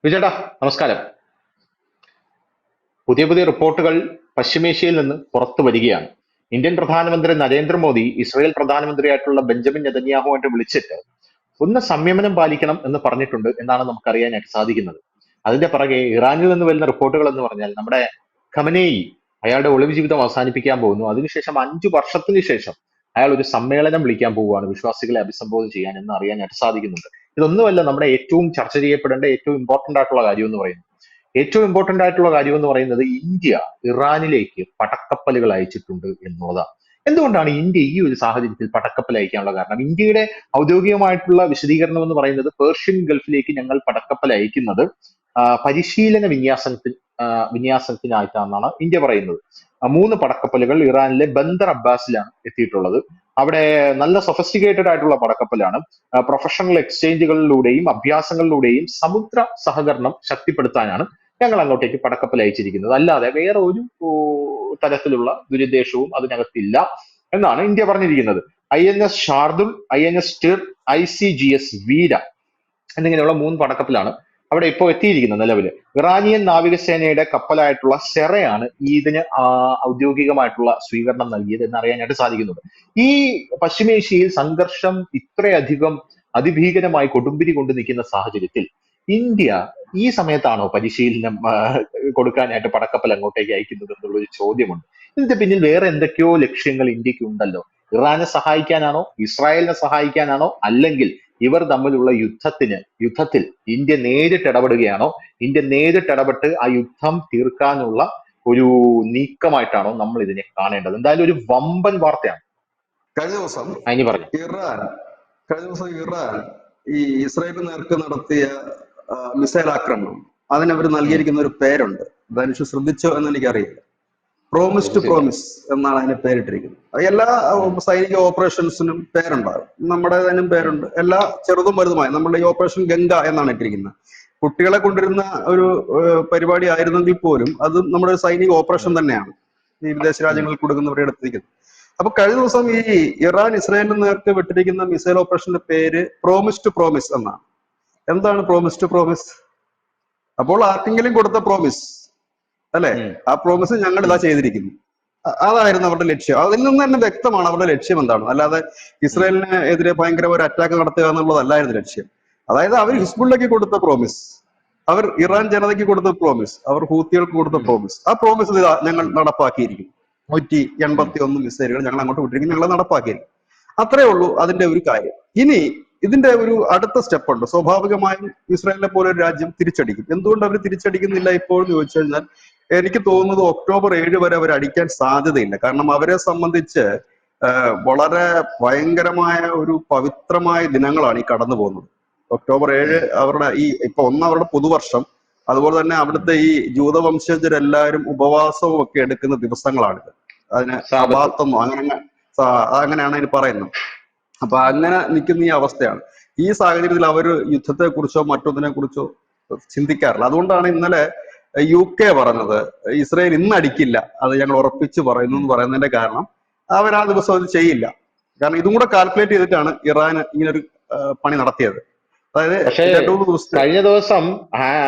വിജേട്ടാ, നമസ്കാരം. പുതിയ പുതിയ റിപ്പോർട്ടുകൾ പശ്ചിമേഷ്യയിൽ നിന്ന് പുറത്തു വരികയാണ്. ഇന്ത്യൻ പ്രധാനമന്ത്രി നരേന്ദ്രമോദി ഇസ്രായേൽ പ്രധാനമന്ത്രിയായിട്ടുള്ള ബെഞ്ചമിൻ നെതന്യാഹുവായിട്ട് വിളിച്ചിട്ട് ഒന്ന് സംയമനം പാലിക്കണം എന്ന് പറഞ്ഞിട്ടുണ്ട് എന്നാണ് നമുക്കറിയാനായിട്ട് സാധിക്കുന്നത്. അതിന്റെ പിറകെ ഇറാനിൽ നിന്ന് വരുന്ന റിപ്പോർട്ടുകൾ എന്ന് പറഞ്ഞാൽ നമ്മുടെ ഖമനേയി അയാളുടെ ഒളിവ് ജീവിതം അവസാനിപ്പിക്കാൻ പോകുന്നു. അതിനുശേഷം 5 വർഷത്തിന് ശേഷം അയാൾ ഒരു സമ്മേളനം വിളിക്കാൻ പോവുകയാണ് വിശ്വാസികളെ അഭിസംബോധന ചെയ്യാൻ എന്ന് അറിയാനായിട്ട് സാധിക്കുന്നുണ്ട്. ഇതൊന്നുമല്ല നമ്മുടെ ഏറ്റവും ചർച്ച ചെയ്യപ്പെടേണ്ട ഏറ്റവും ഇമ്പോർട്ടന്റ് ആയിട്ടുള്ള കാര്യം എന്ന് പറയുന്നത്. ഏറ്റവും ഇമ്പോർട്ടന്റ് ആയിട്ടുള്ള കാര്യം എന്ന് പറയുന്നത് ഇന്ത്യ ഇറാനിലേക്ക് പടക്കപ്പലുകൾ അയച്ചിട്ടുണ്ട് എന്നുള്ളതാണ്. എന്തുകൊണ്ടാണ് ഇന്ത്യ ഈ ഒരു സാഹചര്യത്തിൽ പടക്കപ്പൽ അയക്കാനുള്ള കാരണം? ഇന്ത്യയുടെ ഔദ്യോഗികമായിട്ടുള്ള വിശദീകരണം എന്ന് പറയുന്നത് പേർഷ്യൻ ഗൾഫിലേക്ക് ഞങ്ങൾ പടക്കപ്പൽ അയക്കുന്നത് പരിശീലന വിന്യാസത്തിനായിട്ടാണെന്നാണ് ഇന്ത്യ പറയുന്നത്. 3 പടക്കപ്പലുകൾ ഇറാനിലെ ബന്ദർ അബ്ബാസിലാണ് എത്തിയിട്ടുള്ളത്. അവിടെ നല്ല സൊഫിസ്റ്റിക്കേറ്റഡ് ആയിട്ടുള്ള പടക്കപ്പലാണ്. പ്രൊഫഷണൽ എക്സ്ചേഞ്ചുകളിലൂടെയും അഭ്യാസങ്ങളിലൂടെയും സമുദ്ര സഹകരണം ശക്തിപ്പെടുത്താനാണ് ഞങ്ങൾ അങ്ങോട്ടേക്ക് പടക്കപ്പൽ അയച്ചിരിക്കുന്നത്. അല്ലാതെ വേറെ ഒരു തരത്തിലുള്ള ദുരുദ്ദേശവും അതിനകത്തില്ല എന്നാണ് ഇന്ത്യ പറഞ്ഞിരിക്കുന്നത്. INS Shardul, INS Tir, ICGS വീര എന്നിങ്ങനെയുള്ള 3 പടക്കപ്പലാണ് അവിടെ ഇപ്പോൾ എത്തിയിരിക്കുന്നത് നിലവില്. ഇറാനിയൻ നാവികസേനയുടെ കപ്പലായിട്ടുള്ള സെറയാണ് ഇതിന് ഔദ്യോഗികമായിട്ടുള്ള സ്വീകരണം നൽകിയത് എന്നറിയാനായിട്ട് സാധിക്കുന്നുണ്ട്. ഈ പശ്ചിമേഷ്യയിൽ സംഘർഷം ഇത്രയധികം അതിഭീകരമായി കൊടുമ്പിരി കൊണ്ട് നിൽക്കുന്ന സാഹചര്യത്തിൽ ഇന്ത്യ ഈ സമയത്താണോ പരിശീലനം കൊടുക്കാനായിട്ട് പടക്കപ്പൽ അങ്ങോട്ടേക്ക് അയക്കുന്നത് എന്നുള്ളൊരു ചോദ്യമുണ്ട്. ഇതിന്റെ പിന്നിൽ വേറെ എന്തൊക്കെയോ ലക്ഷ്യങ്ങൾ ഇന്ത്യക്ക് ഉണ്ടല്ലോ. ഇറാനെ സഹായിക്കാനാണോ, ഇസ്രായേലിനെ സഹായിക്കാനാണോ, അല്ലെങ്കിൽ ഇവർ തമ്മിലുള്ള യുദ്ധത്തിൽ ഇന്ത്യ നേരിട്ട് ഇടപെടുകയാണോ, ഇന്ത്യ നേരിട്ട് ഇടപെട്ട് ആ യുദ്ധം തീർക്കാനുള്ള ഒരു നീക്കമായിട്ടാണോ നമ്മൾ ഇതിനെ കാണേണ്ടത്? എന്തായാലും ഒരു വമ്പൻ വാർത്തയാണ്. കഴിഞ്ഞ ദിവസം അതിന് പറഞ്ഞു. ഇറാൻ കഴിഞ്ഞ ദിവസം ഇറാൻ ഈ ഇസ്രായേലിന് നേർക്ക് നടത്തിയ മിസൈൽ ആക്രമണം, അതിനവർ നൽകിയിരിക്കുന്ന ഒരു പേരുണ്ട്. ധനുഷ് ശ്രദ്ധിച്ചോ എന്ന് എനിക്കറിയില്ല. പ്രോമിസ് ടു പ്രോമിസ് എന്നാണ് അതിന് പേരിട്ടിരിക്കുന്നത്. എല്ലാ സൈനിക ഓപ്പറേഷൻസിനും പേരുണ്ടാകും. നമ്മുടെ അതിനും പേരുണ്ട്. എല്ലാ ചെറുതും വലുതുമായി. നമ്മുടെ ഈ ഓപ്പറേഷൻ ഗംഗ എന്നാണ് ഇട്ടിരിക്കുന്നത്. കുട്ടികളെ കൊണ്ടിരുന്ന ഒരു പരിപാടി ആയിരുന്നെങ്കിൽ പോലും അത് നമ്മുടെ ഒരു സൈനിക ഓപ്പറേഷൻ തന്നെയാണ് ഈ വിദേശ രാജ്യങ്ങളിൽ കൊടുക്കുന്നവരെ എടുത്തിരിക്കുന്നത്. അപ്പൊ കഴിഞ്ഞ ദിവസം ഈ ഇറാൻ ഇസ്രായേലിന് നേർക്ക് വിട്ടിരിക്കുന്ന മിസൈൽ ഓപ്പറേഷന്റെ പേര് പ്രോമിസ് ടു പ്രോമിസ് എന്നാണ്. എന്താണ് പ്രോമിസ് ടു പ്രോമിസ്? അപ്പോൾ ആർക്കെങ്കിലും കൊടുത്ത പ്രോമിസ് അല്ലെ, ആ പ്രോമിസ് ഞങ്ങൾ ഇതാ ചെയ്തിരിക്കുന്നു, അതായിരുന്നു അവരുടെ ലക്ഷ്യം. അതിൽ നിന്ന് തന്നെ വ്യക്തമാണ് അവരുടെ ലക്ഷ്യം എന്താണ്. അല്ലാതെ ഇസ്രായേലിന് എതിരെ ഭയങ്കര ഒരു അറ്റാക്ക് നടത്തുക എന്നുള്ളതല്ലായിരുന്നു ലക്ഷ്യം. അതായത് അവർ ഹിസ്ബുള്ളക്ക് കൊടുത്ത പ്രോമിസ്, അവർ ഇറാൻ ജനതയ്ക്ക് കൊടുത്ത പ്രോമിസ്, അവർ ഹൂത്തികൾക്ക് കൊടുത്ത പ്രോമിസ്, ആ പ്രോമിസ് ഇതാ ഞങ്ങൾ നടപ്പാക്കിയിരിക്കും. 181 മിസൈലുകൾ ഞങ്ങൾ അങ്ങോട്ട് വിട്ടിരിക്കും, ഞങ്ങൾ നടപ്പാക്കിയിരിക്കും. അത്രേ ഉള്ളൂ അതിന്റെ ഒരു കാര്യം. ഇനി ഇതിന്റെ ഒരു അടുത്ത സ്റ്റെപ്പ് ഉണ്ട്. സ്വാഭാവികമായും ഇസ്രായേലിനെ പോലെ ഒരു രാജ്യം തിരിച്ചടിക്കും. എന്തുകൊണ്ട് അവർ തിരിച്ചടിക്കുന്നില്ല ഇപ്പോൾ എന്ന് ചോദിച്ചു കഴിഞ്ഞാൽ എനിക്ക് തോന്നുന്നത് ഒക്ടോബർ 7 വരെ അവർ അടിക്കാൻ സാധ്യതയില്ല. കാരണം അവരെ സംബന്ധിച്ച് വളരെ ഭയങ്കരമായ ഒരു പവിത്രമായ ദിനങ്ങളാണ് ഈ കടന്നു പോകുന്നത്. ഒക്ടോബർ 7 അവരുടെ ഇപ്പൊ അവരുടെ പുതുവർഷം, അതുപോലെ തന്നെ അവിടുത്തെ ഈ ജൂതവംശജരെല്ലാവരും ഉപവാസവും ഒക്കെ എടുക്കുന്ന ദിവസങ്ങളാണിത്. അതിന് സബാത്തെന്നോ അങ്ങനെയാണ് അതിന് പറയുന്നത്. അപ്പൊ അങ്ങനെ നിൽക്കുന്ന ഈ അവസ്ഥയാണ്. ഈ സാഹചര്യത്തിൽ അവർ യുദ്ധത്തെ കുറിച്ചോ മറ്റൊന്നിനെ കുറിച്ചോ ചിന്തിക്കാറില്ല. അതുകൊണ്ടാണ് ഇന്നലെ UK പറഞ്ഞത് ഇസ്രായേൽ ഇന്ന് അടിക്കില്ല, അത് ഞങ്ങൾ ഉറപ്പിച്ച് പറയുന്നു എന്ന് പറയുന്നതിന്റെ കാരണം അവർ ആ ദിവസം അത് ചെയ്യില്ല. കാരണം ഇതും കൂടെ കാൽക്കുലേറ്റ് ചെയ്തിട്ടാണ് ഇറാൻ ഇങ്ങനൊരു പണി നടത്തിയത്. അതായത് കഴിഞ്ഞ ദിവസം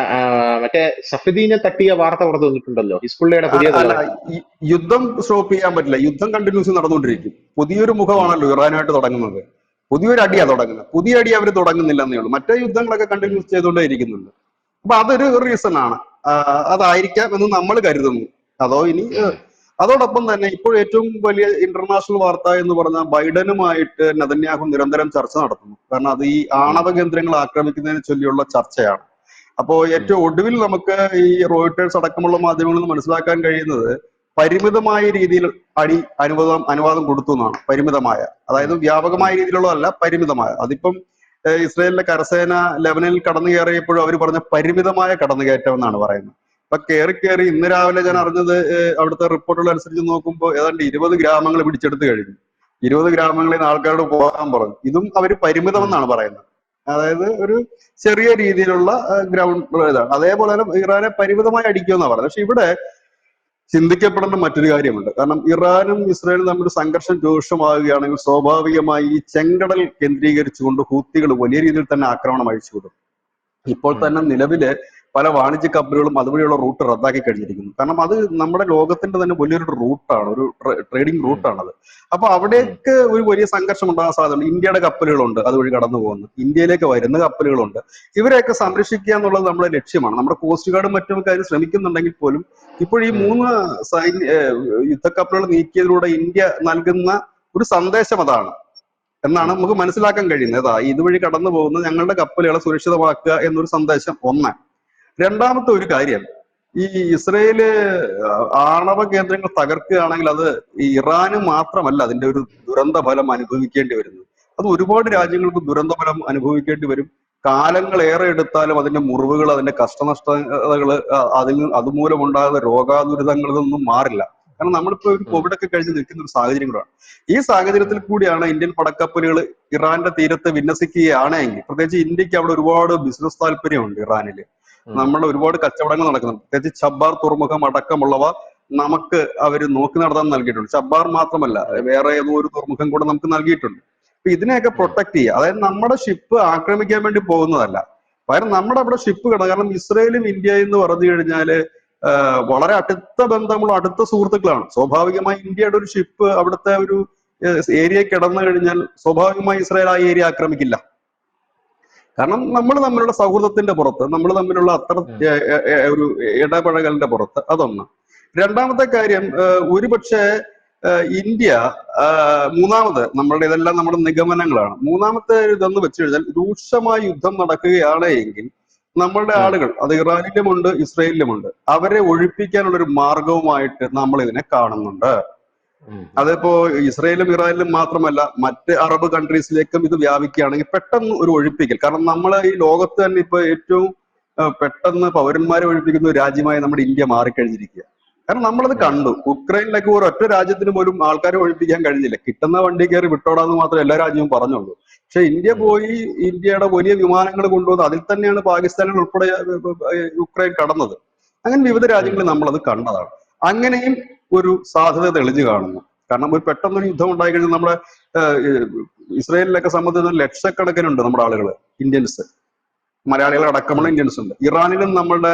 മറ്റേ സഫദീനെ തട്ടിയ വാർത്ത പുറത്തു വന്നിട്ടുണ്ടല്ലോ, ഹിസ്ബുള്ളയുടെ പുതിയ യുദ്ധം സ്റ്റോപ്പ് ചെയ്യാൻ പറ്റില്ല. യുദ്ധം കണ്ടിന്യൂസ് നടന്നുകൊണ്ടിരിക്കും. പുതിയൊരു മുഖമാണല്ലോ ഇറാനായിട്ട് തുടങ്ങുന്നത്. പുതിയൊരു അടിയാ തുടങ്ങുന്നത്. പുതിയ അടി അവർ തുടങ്ങുന്നില്ല എന്നേ ഉള്ളൂ. മറ്റേ യുദ്ധങ്ങളൊക്കെ കണ്ടിന്യൂസ് ചെയ്തുകൊണ്ടേ ഇരിക്കുന്നുണ്ട്. അപ്പൊ അതൊരു റീസൺ ആണ്. അതായിരിക്കാം എന്ന് നമ്മൾ കരുതുന്നു. അതോ ഇനി അതോടൊപ്പം തന്നെ ഇപ്പോൾ ഏറ്റവും വലിയ ഇന്റർനാഷണൽ വാർത്ത എന്ന് പറഞ്ഞാൽ ബൈഡനുമായിട്ട് നെതന്യാഹു നിരന്തരം ചർച്ച നടത്തുന്നു. കാരണം അത് ഈ ആണവ കേന്ദ്രങ്ങൾ ആക്രമിക്കുന്നതിനെ ചൊല്ലിയുള്ള ചർച്ചയാണ്. അപ്പോ ഏറ്റവും ഒടുവിൽ നമുക്ക് ഈ റോയിട്ടേഴ്സ് അടക്കമുള്ള മാധ്യമങ്ങളിൽ നിന്ന് മനസ്സിലാക്കാൻ കഴിയുന്നത് പരിമിതമായ രീതിയിൽ അനുവാദം കൊടുത്തു എന്നാണ്. പരിമിതമായ, അതായത് വ്യാപകമായ രീതിയിലുള്ളതല്ല, പരിമിതമായ. അതിപ്പം ഇസ്രായേലിന്റെ കരസേന ലെബനനിൽ കടന്നു കയറിയപ്പോഴും അവർ പറഞ്ഞ പരിമിതമായ കടന്നുകയറ്റം എന്നാണ് പറയുന്നത്. അപ്പൊ കയറി ഇന്ന് രാവിലെ ഞാൻ അറിഞ്ഞത്, അവിടുത്തെ റിപ്പോർട്ടുകൾ അനുസരിച്ച് നോക്കുമ്പോൾ ഏതാണ്ട് 20 ഗ്രാമങ്ങൾ പിടിച്ചെടുത്ത് കഴിഞ്ഞു. 20 ഗ്രാമങ്ങളിൽ നിന്ന് ആൾക്കാരോട് പോകാൻ പറഞ്ഞു. ഇതും അവർ പരിമിതം എന്നാണ് പറയുന്നത്. അതായത് ഒരു ചെറിയ രീതിയിലുള്ള ഗ്രൗണ്ട് ഇതാണ്. അതേപോലെ തന്നെ ഇറാനെ പരിമിതമായി അടിക്കുമെന്നാണ് പറയുന്നത്. പക്ഷെ ഇവിടെ ചിന്തിക്കപ്പെടേണ്ട മറ്റൊരു കാര്യമുണ്ട്. കാരണം ഇറാനും ഇസ്രായേലും തമ്മിൽ സംഘർഷം രൂക്ഷമാവുകയാണെങ്കിൽ സ്വാഭാവികമായി ഈ ചെങ്കടൽ കേന്ദ്രീകരിച്ചുകൊണ്ട് ഹൂത്തികൾ വലിയ രീതിയിൽ തന്നെ ആക്രമണം അഴിച്ചുവിടും. ഇപ്പോൾ തന്നെ നിലവില് പല വാണിജ്യ കപ്പലുകളും അതുവഴിയുള്ള റൂട്ട് റദ്ദാക്കി കഴിഞ്ഞിരിക്കുന്നു. കാരണം അത് നമ്മുടെ ലോകത്തിന്റെ തന്നെ വലിയൊരു റൂട്ടാണ്, ഒരു ട്രേഡിംഗ് ഉം, റൂട്ടാണത്. അപ്പൊ ഉം, അവിടേക്ക് ഒരു വലിയ സംഘർഷം ഉണ്ടാകാൻ സാധ്യതയുണ്ട്. ഇന്ത്യയുടെ കപ്പലുകളുണ്ട് അതുവഴി കടന്നു പോകുന്നു, ഇന്ത്യയിലേക്ക് വരുന്ന കപ്പലുകളുണ്ട്. ഇവരെയൊക്കെ ഉം, സംരക്ഷിക്കുക എന്നുള്ളത് നമ്മുടെ ലക്ഷ്യമാണ്. നമ്മുടെ കോസ്റ്റ് ഗാർഡും മറ്റുമൊക്കെ അതിന് ശ്രമിക്കുന്നുണ്ടെങ്കിൽ പോലും ഇപ്പോൾ ഈ ഉം, 3 യുദ്ധക്കപ്പലുകൾ നീക്കിയതിലൂടെ ഇന്ത്യ നൽകുന്ന ഒരു സന്ദേശം അതാണ് എന്നാണ് ഉം, നമുക്ക് മനസ്സിലാക്കാൻ കഴിയുന്നത്. ഇതുവഴി കടന്നു പോകുന്ന ഞങ്ങളുടെ കപ്പലുകളെ സുരക്ഷിതമാക്കുക എന്നൊരു സന്ദേശം ഒന്ന്. രണ്ടാമത്തെ ഒരു കാര്യം, ഈ ഇസ്രയേല് ആണവ കേന്ദ്രങ്ങൾ തകർക്കുകയാണെങ്കിൽ അത് ഈ ഇറാന് മാത്രമല്ല അതിന്റെ ഒരു ദുരന്ത ഫലം അനുഭവിക്കേണ്ടി വരുന്നത്. അത് ഒരുപാട് ഉം, രാജ്യങ്ങൾക്ക് ദുരന്ത ഫലം അനുഭവിക്കേണ്ടി വരും. കാലങ്ങൾ ഏറെ എടുത്താലും അതിന്റെ മുറിവുകൾ, അതിന്റെ കഷ്ടനഷ്ടങ്ങൾ, അതുമൂലം ഉണ്ടാകുന്ന രോഗാതുരിതങ്ങളൊന്നും മാറില്ല. കാരണം നമ്മളിപ്പോ ഒരു ഉം, കോവിഡ് ഒക്കെ കഴിഞ്ഞ് നിൽക്കുന്ന ഒരു സാഹചര്യം കൂടാണ്. ഈ സാഹചര്യത്തിൽ ഉം, കൂടിയാണ് ഇന്ത്യൻ പടക്കപ്പലുകൾ ഇറാന്റെ തീരത്ത് വിന്യസിക്കുകയാണെങ്കിൽ, പ്രത്യേകിച്ച് ഇന്ത്യക്ക് അവിടെ ഒരുപാട് ബിസിനസ് താല്പര്യമുണ്ട് ഇറാനില്. ഉം, നമ്മുടെ ഒരുപാട് കച്ചവടങ്ങൾ നടക്കുന്നുണ്ട്. പ്രത്യേകിച്ച് ചബ്ബാർ തുറമുഖം അടക്കമുള്ളവ നമുക്ക് അവർ നോക്കി നടത്താൻ നൽകിയിട്ടുണ്ട്. ചബ്ബാർ മാത്രമല്ല, ഉം, വേറെ ഏതോ ഒരു തുറമുഖം കൂടെ നമുക്ക് നൽകിയിട്ടുണ്ട്. അപ്പൊ ഇതിനെയൊക്കെ ഉം, പ്രൊട്ടക്ട് ചെയ്യുക, അതായത് നമ്മുടെ ഷിപ്പ് ആക്രമിക്കാൻ വേണ്ടി പോകുന്നതല്ല, പകരം നമ്മുടെ അവിടെ ഷിപ്പ് കിടന്നു. കാരണം ഇസ്രയേലും ഇന്ത്യയും എന്ന് പറഞ്ഞു കഴിഞ്ഞാല് വളരെ അടുത്ത ബന്ധമുള്ള അടുത്ത സുഹൃത്തുക്കളാണ്. സ്വാഭാവികമായി ഇന്ത്യയുടെ ഒരു ഷിപ്പ് അവിടുത്തെ ഒരു ഏരിയ കിടന്നു കഴിഞ്ഞാൽ സ്വാഭാവികമായി ഇസ്രായേൽ ആ ഏരിയ ആക്രമിക്കില്ല. കാരണം നമ്മൾ തമ്മിലുള്ള സൗഹൃദത്തിന്റെ പുറത്ത്, നമ്മൾ തമ്മിലുള്ള അത്ര ഉം, ഒരു ഇടപഴകലിന്റെ പുറത്ത് അതൊന്ന്. രണ്ടാമത്തെ കാര്യം, ഒരുപക്ഷെ ഇന്ത്യ മൂന്നാമത്, നമ്മളുടെ ഇതെല്ലാം നമ്മുടെ നിഗമനങ്ങളാണ്. മൂന്നാമത്തെ ഇതെന്ന് വെച്ച് കഴിഞ്ഞാൽ രൂക്ഷമായ യുദ്ധം നടക്കുകയാണ് എങ്കിൽ നമ്മളുടെ ഉം, ആളുകൾ, അത് ഇറാനിലുമുണ്ട് ഇസ്രയേലിലുമുണ്ട്, അവരെ ഒഴിപ്പിക്കാനുള്ള ഒരു മാർഗവുമായിട്ട് നമ്മൾ ഇതിനെ കാണുന്നുണ്ട്. ഉം, അതിപ്പോ ഇസ്രയേലും ഇറാനിലും മാത്രമല്ല, മറ്റ് അറബ് കൺട്രീസിലേക്കും ഇത് വ്യാപിക്കുകയാണെങ്കിൽ പെട്ടെന്ന് ഒരു ഒഴിപ്പിക്കൽ. കാരണം നമ്മൾ ഈ ലോകത്ത് തന്നെ ഇപ്പൊ ഏറ്റവും പെട്ടെന്ന് പൗരന്മാരെ ഒഴിപ്പിക്കുന്ന ഒരു രാജ്യമായി നമ്മുടെ ഇന്ത്യ മാറിക്കഴിഞ്ഞിരിക്കുക. കാരണം നമ്മളത് ഉം, കണ്ടു. ഉക്രൈനിലൊക്കെ ഒരു ഒറ്റ രാജ്യത്തിന് പോലും ആൾക്കാരെ ഒഴിപ്പിക്കാൻ കഴിഞ്ഞില്ല. കിട്ടുന്ന വണ്ടി കയറി വിട്ടോടാന്ന് മാത്രമേ എല്ലാ രാജ്യവും പറഞ്ഞുള്ളൂ. പക്ഷെ ഇന്ത്യ ഉം, പോയി ഇന്ത്യയുടെ വലിയ വിമാനങ്ങൾ കൊണ്ടുവന്ന് അതിൽ തന്നെയാണ് പാകിസ്ഥാനിൽ ഉൾപ്പെടെ യുക്രൈൻ കടന്നത്. അങ്ങനെ വിവിധ ഉം, രാജ്യങ്ങളിൽ നമ്മളത് കണ്ടതാണ്. അങ്ങനെയും ഒരു സാധ്യത തെളിഞ്ഞു കാണുന്നു. കാരണം ഒരു പെട്ടെന്നൊരു യുദ്ധം ഉണ്ടായി കഴിഞ്ഞാൽ നമ്മുടെ ഇസ്രയേലിലൊക്കെ സംബന്ധിച്ച് ലക്ഷക്കണക്കിനുണ്ട് നമ്മുടെ ആളുകൾ, ഇന്ത്യൻസ്, മലയാളികൾ അടക്കമുള്ള ഉം, ഇന്ത്യൻസ് ഉണ്ട്. ഇറാനിലും നമ്മളുടെ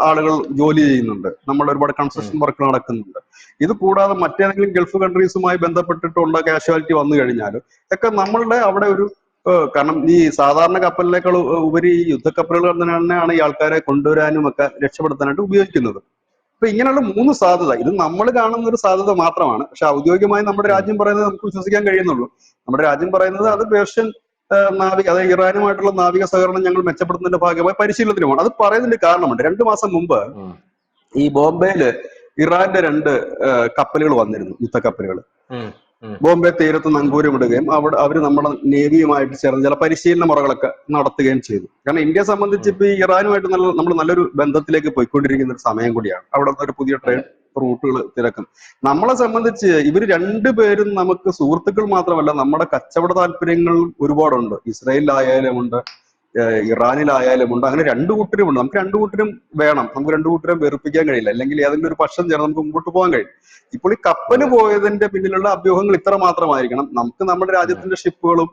ആളുകൾ ജോലി ചെയ്യുന്നുണ്ട്, നമ്മളുടെ ഒരുപാട് ഉം, കൺസ്ട്രക്ഷൻ വർക്ക് നടക്കുന്നുണ്ട്. ഇത് കൂടാതെ മറ്റേതെങ്കിലും ഗൾഫ് കൺട്രീസുമായി ബന്ധപ്പെട്ടിട്ടുള്ള കാഷ്വാലിറ്റി വന്നു കഴിഞ്ഞാൽ ഒക്കെ നമ്മളുടെ അവിടെ ഒരു കാരണം ഈ സാധാരണ കപ്പലിനേക്കാൾ ഉപരി ഈ യുദ്ധക്കപ്പലുകൾ തന്നെയാണ് ഈ ആൾക്കാരെ കൊണ്ടുവരാനും ഒക്കെ രക്ഷപ്പെടുത്താനായിട്ട് ഉപയോഗിക്കുന്നത്. അപ്പൊ ഇങ്ങനെയുള്ള 3 സാധ്യത, ഇത് നമ്മൾ കാണുന്ന ഒരു സാധ്യത മാത്രമാണ്. പക്ഷെ ഔദ്യോഗികമായി നമ്മുടെ ഉം, രാജ്യം പറയുന്നത് നമുക്ക് വിശ്വസിക്കാൻ കഴിയുന്നുള്ളൂ. നമ്മുടെ രാജ്യം പറയുന്നത് ഉം, അത് പേർഷ്യൻ നാവിക, അതായത് ഇറാനുമായിട്ടുള്ള നാവിക സഹകരണം ഞങ്ങൾ മെച്ചപ്പെടുത്തുന്നതിന്റെ ഭാഗമായി പരിശീലനത്തിനുമാണ്. അത് പറയുന്നതിന്റെ കാരണമുണ്ട്. 2 മാസം മുമ്പ് ഉം, ഈ ബോംബെയില് ഇറാന്റെ 2 കപ്പലുകൾ വന്നിരുന്നു, യുദ്ധക്കപ്പലുകൾ. ഉം, ഉം, ബോംബെ തീരത്ത് നങ്കൂരം ഇടുകയും അവിടെ അവർ നമ്മുടെ നേവിയുമായിട്ട് ചേർന്ന് ചില പരിശീലന മുറകളൊക്കെ നടത്തുകയും ചെയ്തു. കാരണം ഇന്ത്യയെ സംബന്ധിച്ച് ഉം. ഇപ്പൊ ഈ ഇറാനുമായിട്ട് നമ്മൾ നല്ലൊരു ബന്ധത്തിലേക്ക് പോയിക്കൊണ്ടിരിക്കുന്ന ഒരു സമയം കൂടിയാണ്. അവിടുത്തെ ഒരു പുതിയ അതെ. ട്രേഡ് റൂട്ടുകൾ തിരക്കും. നമ്മളെ സംബന്ധിച്ച് ഇവർ രണ്ടുപേരും നമുക്ക് സുഹൃത്തുക്കൾ മാത്രമല്ല, നമ്മുടെ കച്ചവട താല്പര്യങ്ങൾ ഒരുപാടുണ്ട്. ഇസ്രായേലിലായാലും ഉണ്ട്, ഇറാനിലായാലും ഉണ്ട്. അങ്ങനെ രണ്ടു കൂട്ടരും ഉണ്ട്. നമുക്ക് രണ്ടു കൂട്ടരും വേണം. നമുക്ക് രണ്ടു കൂട്ടരും വെറുപ്പിക്കാൻ കഴിയില്ല. അല്ലെങ്കിൽ ഏതെങ്കിലും ഒരു പക്ഷം ചേർന്ന് നമുക്ക് മുമ്പോട്ട് പോകാൻ കഴിയും. ഇപ്പോൾ ഈ കപ്പല് അതെ. പോയതിന്റെ പിന്നിലുള്ള അഭ്യൂഹങ്ങൾ ഇത്ര മാത്രമായിരിക്കണം. നമുക്ക് നമ്മുടെ ഉം, രാജ്യത്തിന്റെ ഷിപ്പുകളും